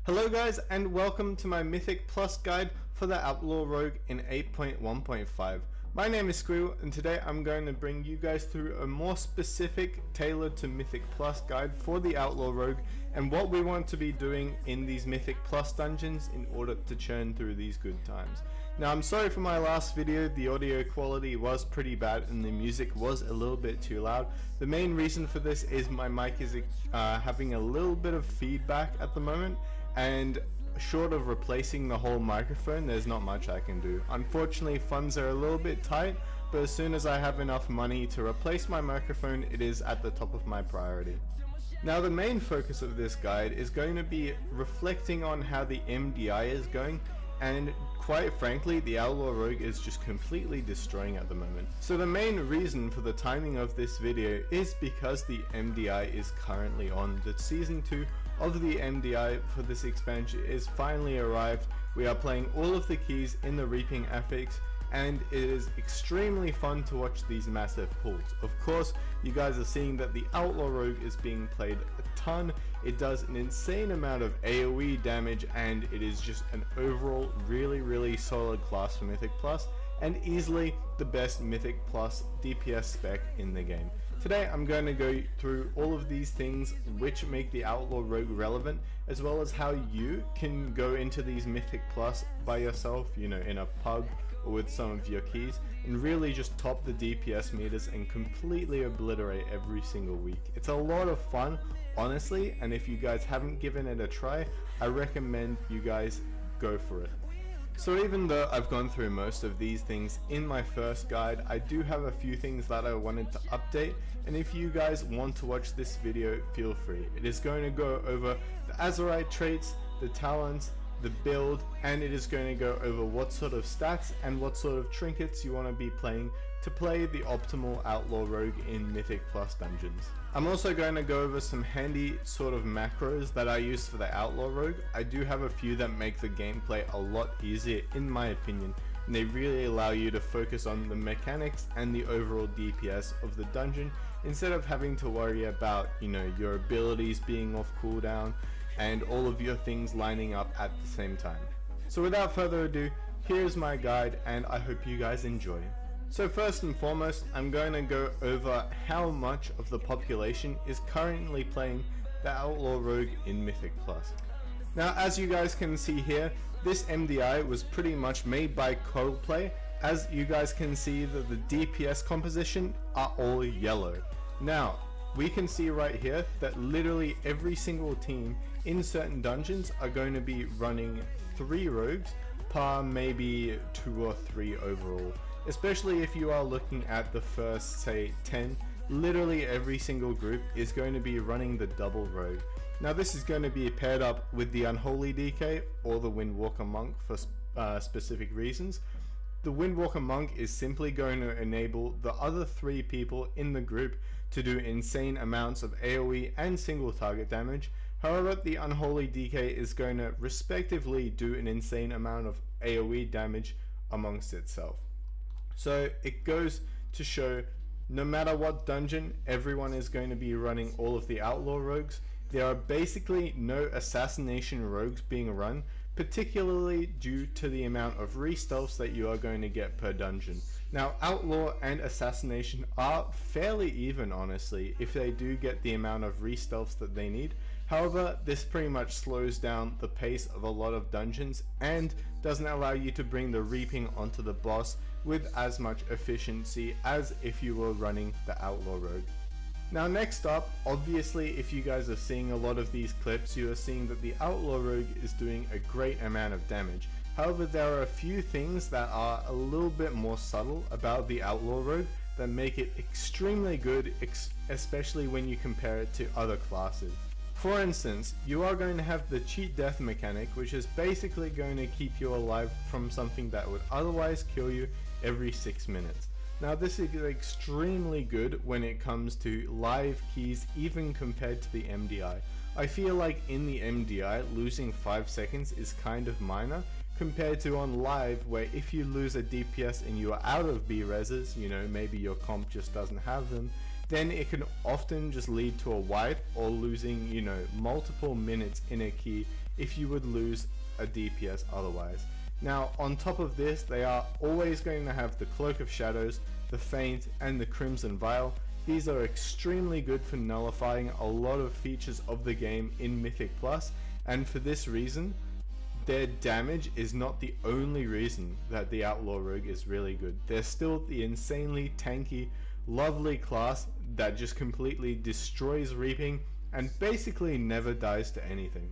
Hello guys, and welcome to my Mythic Plus guide for the Outlaw Rogue in 8.1.5. My name is Squirrel, and today I'm going to bring you guys through a more specific, tailored to Mythic Plus guide for the Outlaw Rogue and what we want to be doing in these Mythic Plus dungeons in order to churn through these good times. Now, I'm sorry for my last video, the audio quality was pretty bad and the music was a little bit too loud. The main reason for this is my mic is having a little bit of feedback at the moment, and short of replacing the whole microphone, there's not much I can do. Unfortunately, funds are a little bit tight, but as soon as I have enough money to replace my microphone, it is at the top of my priority. Now, the main focus of this guide is going to be reflecting on how the MDI is going, and quite frankly, the Outlaw Rogue is just completely destroying at the moment. So the main reason for the timing of this video is because the MDI is currently on. The Season 2 of the MDI for this expansion is finally arrived. We are playing all of the keys in the Reaping affix, and it is extremely fun to watch these massive pulls. Of course, you guys are seeing that the Outlaw Rogue is being played a ton. It does an insane amount of AoE damage, and it is just an overall really solid class for Mythic Plus, and easily the best Mythic Plus DPS spec in the game. Today I'm going to go through all of these things which make the Outlaw Rogue relevant, as well as how you can go into these Mythic Plus by yourself, you know, in a pub or with some of your keys, and really just top the DPS meters and completely obliterate every single week. It's a lot of fun, honestly, and if you guys haven't given it a try, I recommend you guys go for it. So even though I've gone through most of these things in my first guide, I do have a few things that I wanted to update, and if you guys want to watch this video, feel free. It is going to go over the Azerite traits, the talents, the build, and it is going to go over what sort of stats and what sort of trinkets you want to be playing to play the optimal Outlaw Rogue in Mythic Plus dungeons. I'm also going to go over some handy sort of macros that I use for the Outlaw Rogue. I do have a few that make the gameplay a lot easier in my opinion, and they really allow you to focus on the mechanics and the overall DPS of the dungeon instead of having to worry about, you know, your abilities being off cooldown and all of your things lining up at the same time. So without further ado, here's my guide, and I hope you guys enjoy. So first and foremost, I'm going to go over how much of the population is currently playing the Outlaw Rogue in Mythic Plus. Now, as you guys can see here, this MDI was pretty much made by Coldplay. As you guys can see that the DPS composition are all yellow. Now, we can see right here that literally every single team in certain dungeons are going to be running 3 rogues per maybe 2 or 3 overall. Especially if you are looking at the first, say, 10, literally every single group is going to be running the double rogue. Now this is going to be paired up with the Unholy DK or the Windwalker Monk for specific reasons. The Windwalker Monk is simply going to enable the other 3 people in the group to do insane amounts of AoE and single target damage. However, the Unholy DK is going to respectively do an insane amount of AoE damage amongst itself. So it goes to show, no matter what dungeon, everyone is going to be running all of the Outlaw Rogues. There are basically no assassination rogues being run, particularly due to the amount of re-stealths that you are going to get per dungeon. Now, Outlaw and Assassination are fairly even, honestly, if they do get the amount of re-stealths that they need. However, this pretty much slows down the pace of a lot of dungeons and doesn't allow you to bring the Reaping onto the boss with as much efficiency as if you were running the Outlaw Rogue. Now next up, obviously if you guys are seeing a lot of these clips, you are seeing that the Outlaw Rogue is doing a great amount of damage. However, there are a few things that are a little bit more subtle about the Outlaw Rogue that make it extremely good, especially when you compare it to other classes. For instance, you are going to have the cheat death mechanic, which is basically going to keep you alive from something that would otherwise kill you every 6 minutes. Now this is extremely good when it comes to live keys, even compared to the MDI. I feel like in the MDI, losing 5 seconds is kind of minor, compared to on live, where if you lose a DPS and you are out of B-reses, you know, maybe your comp just doesn't have them, then it can often just lead to a wipe or losing, you know, multiple minutes in a key if you would lose a DPS otherwise. Now on top of this, they are always going to have the Cloak of Shadows, the Feint, and the Crimson Vial. These are extremely good for nullifying a lot of features of the game in Mythic Plus, and for this reason, their damage is not the only reason that the Outlaw Rogue is really good. They're still the insanely tanky, lovely class that just completely destroys reaping and basically never dies to anything.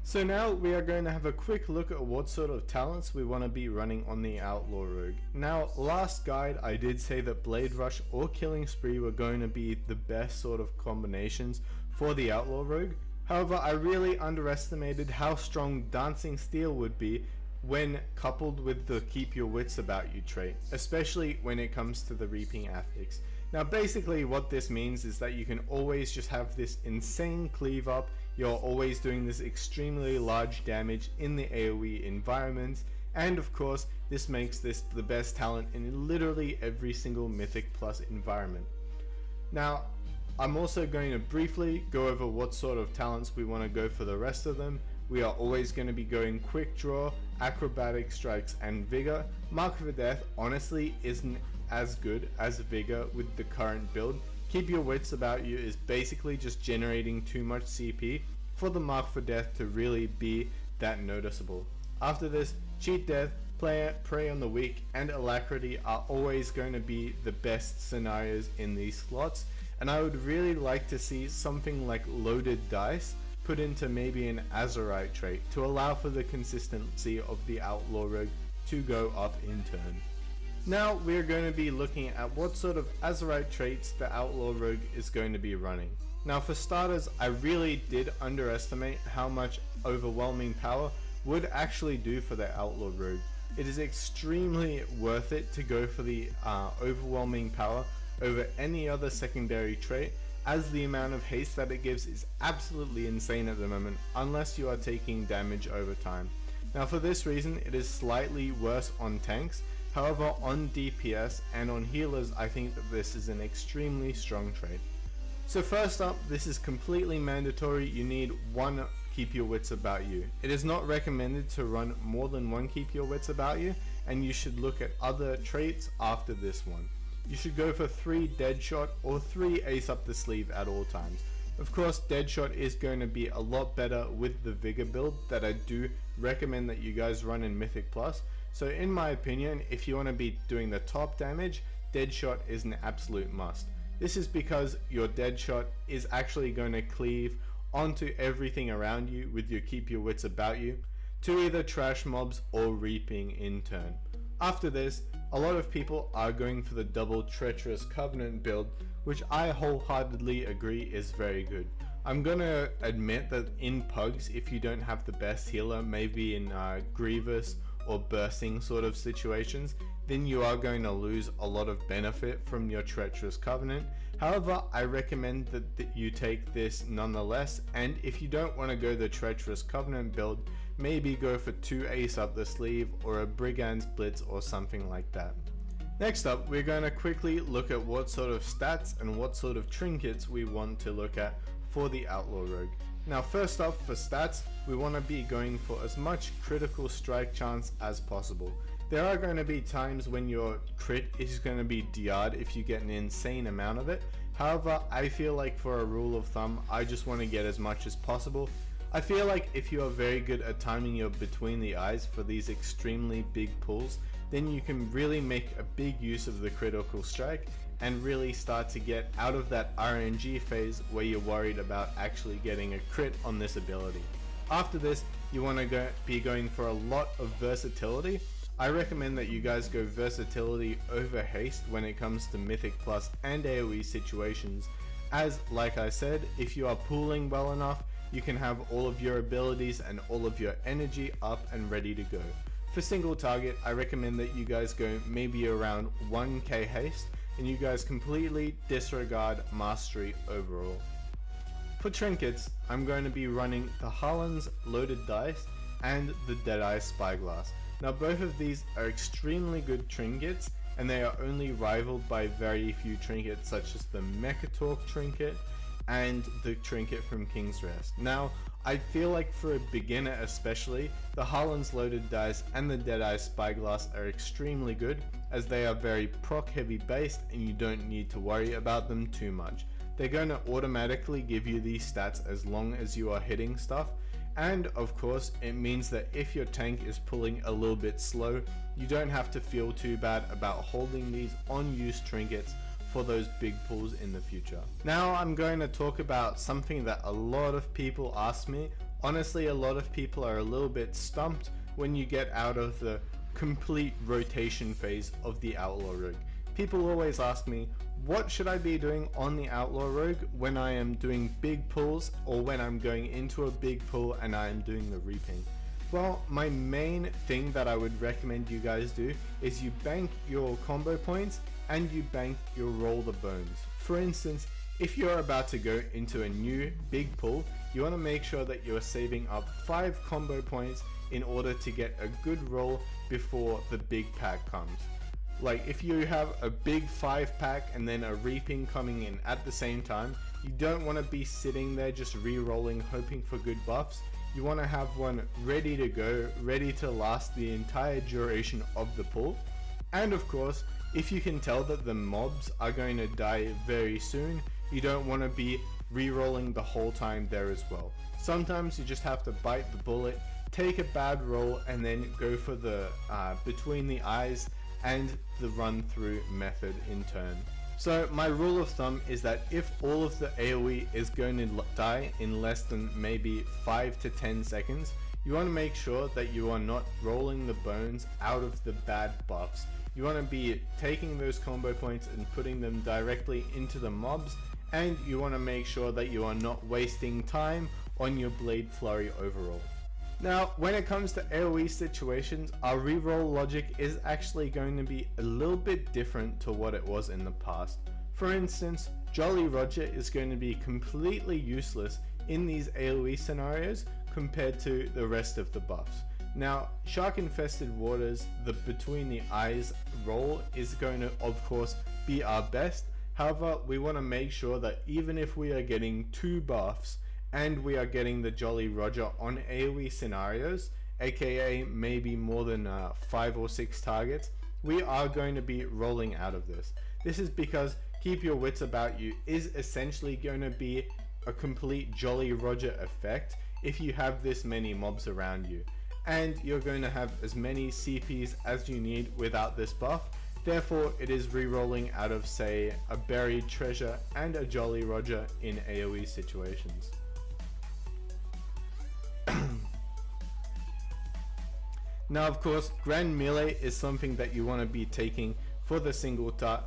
So now we are going to have a quick look at what sort of talents we want to be running on the Outlaw Rogue. Now last guide I did say that Blade Rush or Killing Spree were going to be the best sort of combinations for the Outlaw Rogue. However, I really underestimated how strong Dancing Steel would be when coupled with the Keep Your Wits About You trait, especially when it comes to the Reaping Affix. Now basically what this means is that you can always just have this insane cleave up, you're always doing this extremely large damage in the AoE environments, and of course this makes this the best talent in literally every single Mythic Plus environment. Now I'm also going to briefly go over what sort of talents we want to go for the rest of them. We are always going to be going Quick Draw, Acrobatic Strikes, and Vigor. Mark for Death honestly isn't as good as Vigor with the current build. Keep Your Wits About You is basically just generating too much CP for the Mark for Death to really be that noticeable. After this, Cheat Death, Prey on the Weak, and Alacrity are always going to be the best scenarios in these slots. And I would really like to see something like Loaded Dice put into maybe an Azurite trait to allow for the consistency of the Outlaw Rogue to go up in turn. Now we're going to be looking at what sort of Azurite traits the Outlaw Rogue is going to be running. Now for starters, I really did underestimate how much Overwhelming Power would actually do for the Outlaw Rogue. It is extremely worth it to go for the Overwhelming Power over any other secondary trait, as the amount of haste that it gives is absolutely insane at the moment unless you are taking damage over time. Now for this reason it is slightly worse on tanks, however on DPS and on healers I think that this is an extremely strong trait. So first up, this is completely mandatory, you need one Keep Your Wits About You. It is not recommended to run more than one Keep Your Wits About You, and you should look at other traits after this one. You should go for 3 Deadshot or 3 Ace Up the Sleeve at all times. Of course, Deadshot is going to be a lot better with the Vigor build that I do recommend that you guys run in Mythic Plus. So in my opinion, if you want to be doing the top damage, Deadshot is an absolute must. This is because your Deadshot is actually going to cleave onto everything around you with your Keep Your Wits About You to either trash mobs or reaping in turn. After this, a lot of people are going for the double Treacherous Covenant build, which I wholeheartedly agree is very good. I'm gonna admit that in Pugs, if you don't have the best healer, maybe in Grievous or Bursting sort of situations, then you are going to lose a lot of benefit from your Treacherous Covenant. However, I recommend that you take this nonetheless, and if you don't want to go the Treacherous Covenant build, maybe go for 2 Ace Up the Sleeve or a Brigand's Blitz or something like that. Next up, we're going to quickly look at what sort of stats and what sort of trinkets we want to look at for the Outlaw Rogue. Now first off, for stats, we want to be going for as much critical strike chance as possible. There are going to be times when your crit is going to be DR'd if you get an insane amount of it. However, I feel like for a rule of thumb, I just want to get as much as possible. I feel like if you are very good at timing your between the eyes for these extremely big pulls, then you can really make a big use of the critical strike and really start to get out of that RNG phase where you're worried about actually getting a crit on this ability. After this, you want to be going for a lot of versatility. I recommend that you guys go versatility over haste when it comes to Mythic Plus and AoE situations, as like I said, if you are pooling well enough, you can have all of your abilities and all of your energy up and ready to go. For single target, I recommend that you guys go maybe around 1k haste and you guys completely disregard mastery overall. For trinkets, I'm going to be running the Harlan's Loaded Dice and the Deadeye Spyglass. Now both of these are extremely good trinkets and they are only rivaled by very few trinkets such as the Mechatalk trinket and the trinket from King's Rest. Now I feel like for a beginner especially, the Harlan's Loaded Dice and the Deadeye Spyglass are extremely good, as they are very proc heavy based and you don't need to worry about them too much. They're going to automatically give you these stats as long as you are hitting stuff, and of course it means that if your tank is pulling a little bit slow, you don't have to feel too bad about holding these on use trinkets for those big pulls in the future. Now I'm going to talk about something that a lot of people ask me. Honestly, a lot of people are a little bit stumped when you get out of the complete rotation phase of the Outlaw Rogue. People always ask me, what should I be doing on the Outlaw Rogue when I am doing big pulls, or when I'm going into a big pull and I am doing the reaping? Well, my main thing that I would recommend you guys do is you bank your combo points and you bank your roll the bones. For instance, if you're about to go into a new big pull, you want to make sure that you're saving up 5 combo points in order to get a good roll before the big pack comes. Like if you have a big 5 pack and then a reaping coming in at the same time, you don't want to be sitting there just re-rolling hoping for good buffs. You want to have one ready to go, ready to last the entire duration of the pull. And of course, if you can tell that the mobs are going to die very soon, you don't want to be re-rolling the whole time there as well. Sometimes you just have to bite the bullet, take a bad roll, and then go for the between the eyes and the run through method in turn. So my rule of thumb is that if all of the AoE is going to die in less than maybe 5 to 10 seconds, you want to make sure that you are not rolling the bones out of the bad buffs. You want to be taking those combo points and putting them directly into the mobs, and you want to make sure that you are not wasting time on your Blade Flurry overall. Now, when it comes to AoE situations, our reroll logic is actually going to be a little bit different to what it was in the past. For instance, Jolly Roger is going to be completely useless in these AoE scenarios compared to the rest of the buffs. Now, Shark Infested Waters, the Between the Eyes roll is going to of course be our best. However, we want to make sure that even if we are getting 2 buffs and we are getting the Jolly Roger on AoE scenarios, aka maybe more than 5 or 6 targets, we are going to be rolling out of this. This is because Keep Your Wits About You is essentially going to be a complete Jolly Roger effect if you have this many mobs around you, and you're going to have as many CPs as you need without this buff. Therefore, it is re-rolling out of, say, a Buried Treasure and a Jolly Roger in AoE situations. Now, of course, Grand Melee is something that you want to be taking for the single target.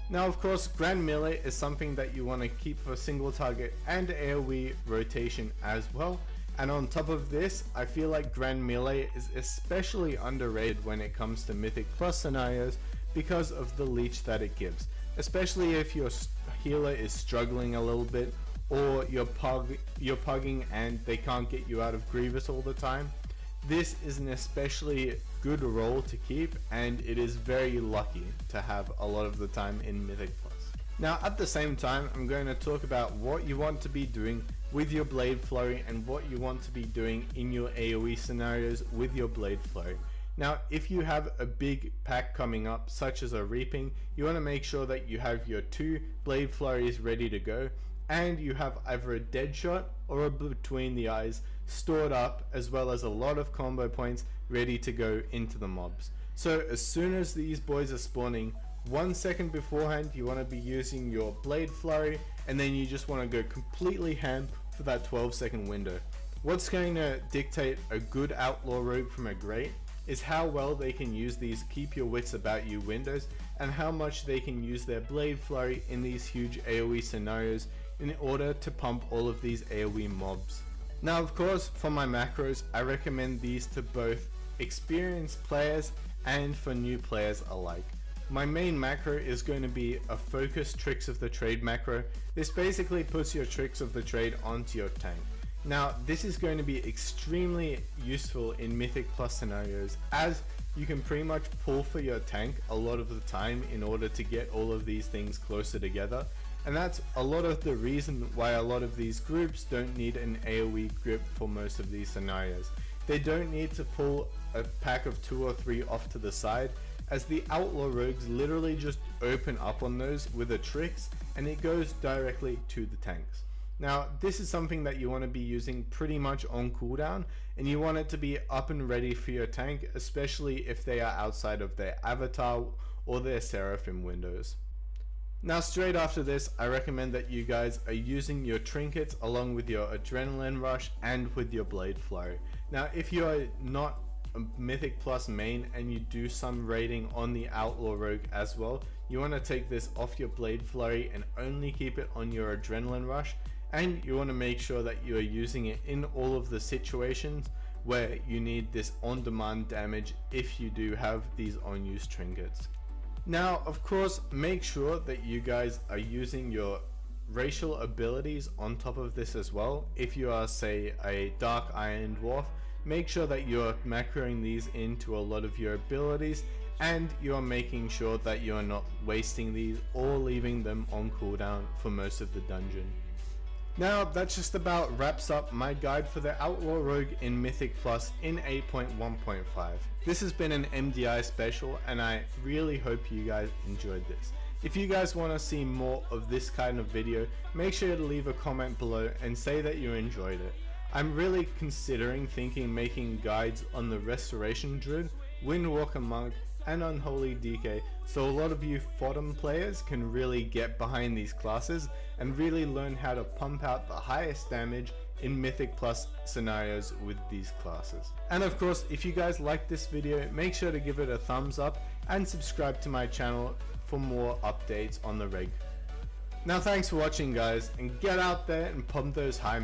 Now, of course, Grand Melee is something that you want to keep for single target and AoE rotation as well. And on top of this, I feel like Grand Melee is especially underrated when it comes to Mythic Plus scenarios because of the leech that it gives. Especially if your healer is struggling a little bit, or you're pugging and they can't get you out of Grievous all the time. This is an especially good role to keep, and it is very lucky to have a lot of the time in Mythic Plus. Now, at the same time, I'm going to talk about what you want to be doing with your Blade Flurry and what you want to be doing in your AoE scenarios with your Blade Flurry. Now, if you have a big pack coming up, such as a Reaping, you want to make sure that you have your 2 Blade Flurries ready to go, and you have either a Dead Shot or a Between the Eyes stored up, as well as a lot of combo points ready to go into the mobs. So as soon as these boys are spawning, 1 second beforehand you want to be using your Blade Flurry, and then you just want to go completely ham for that 12-second window. What's going to dictate a good Outlaw Rogue from a great is how well they can use these Keep Your Wits About You windows, and how much they can use their Blade Flurry in these huge AoE scenarios in order to pump all of these AoE mobs. Now, of course, for my macros, I recommend these to both experienced players and for new players alike. My main macro is going to be a focus Tricks of the Trade macro. This basically puts your Tricks of the Trade onto your tank. Now, this is going to be extremely useful in Mythic Plus scenarios, as you can pretty much pull for your tank a lot of the time in order to get all of these things closer together. and that's a lot of the reason why a lot of these groups don't need an AoE grip for most of these scenarios. They don't need to pull a pack of 2 or 3 off to the side, as the Outlaw Rogues literally just open up on those with a tricks and it goes directly to the tanks. Now this is something that you want to be using pretty much on cooldown, and you want it to be up and ready for your tank, especially if they are outside of their avatar or their Seraphim windows. Now straight after this, I recommend that you guys are using your trinkets along with your adrenaline rush and with your blade flurry. Now if you are not a Mythic Plus main and you do some raiding on the Outlaw Rogue as well, you want to take this off your blade flurry and only keep it on your adrenaline rush, and you want to make sure that you are using it in all of the situations where you need this on-demand damage if you do have these on-use trinkets. Now of course, make sure that you guys are using your racial abilities on top of this as well. If you are, say, a Dark Iron Dwarf, make sure that you're macroing these into a lot of your abilities, and you're making sure that you're not wasting these or leaving them on cooldown for most of the dungeon. Now that just about wraps up my guide for the Outlaw Rogue in Mythic Plus in 8.1.5. This has been an MDI special, and I really hope you guys enjoyed this. If you guys want to see more of this kind of video, make sure to leave a comment below and say that you enjoyed it. I'm really considering making guides on the Restoration Druid, Windwalker Monk, and Unholy DK, so a lot of you Fodom players can really get behind these classes and really learn how to pump out the highest damage in Mythic Plus scenarios with these classes. And of course, if you guys like this video, make sure to give it a thumbs up and subscribe to my channel for more updates on the reg. Now thanks for watching guys, and get out there and pump those high